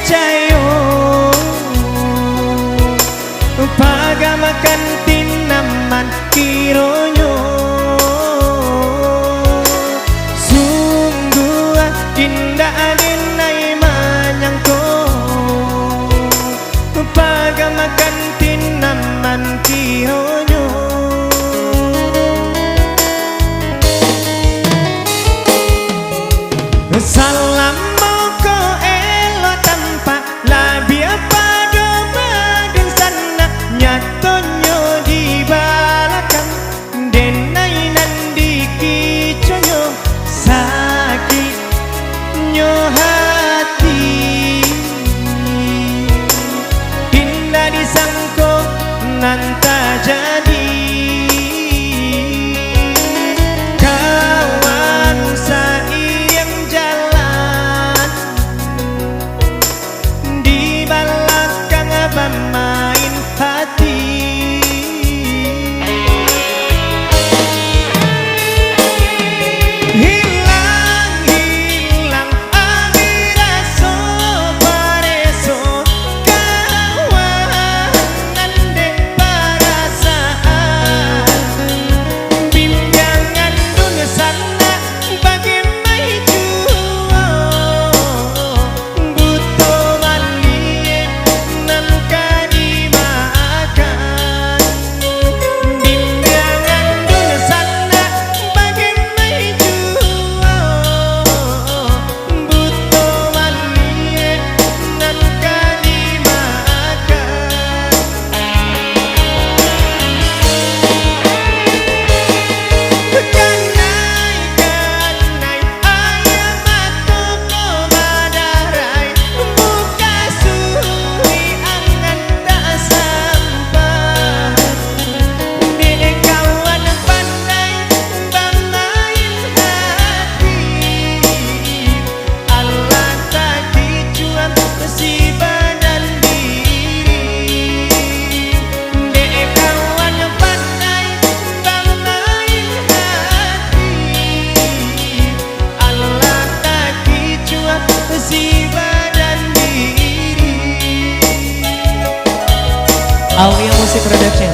cayo pagamakan tinaman kironyo sungguh indah dinay manyangko pagamakan tinaman kironyo salam moko elo tanpa labi apa dobagan sana nyatonyo di balakang denay nandiki conyo sakit nyo hati indah disangko nanta jadi kawan saiyang jalan di balakang bermain hati hilang abiraso pareso kawan nandek perasaan bimbingan dunia sana bagaimana juo butuh balik nan kadimakan bimbingan dunia sana bagaimana juo butuh balik nan kadimakan kanay ayam matuko madaray buka suri angan tak sampai di kawan pandai bermain hati Allah tak dijual si badan diri di kawan pandai bermain hati Allah tak dijual si badan diri. Aulia Musik Production.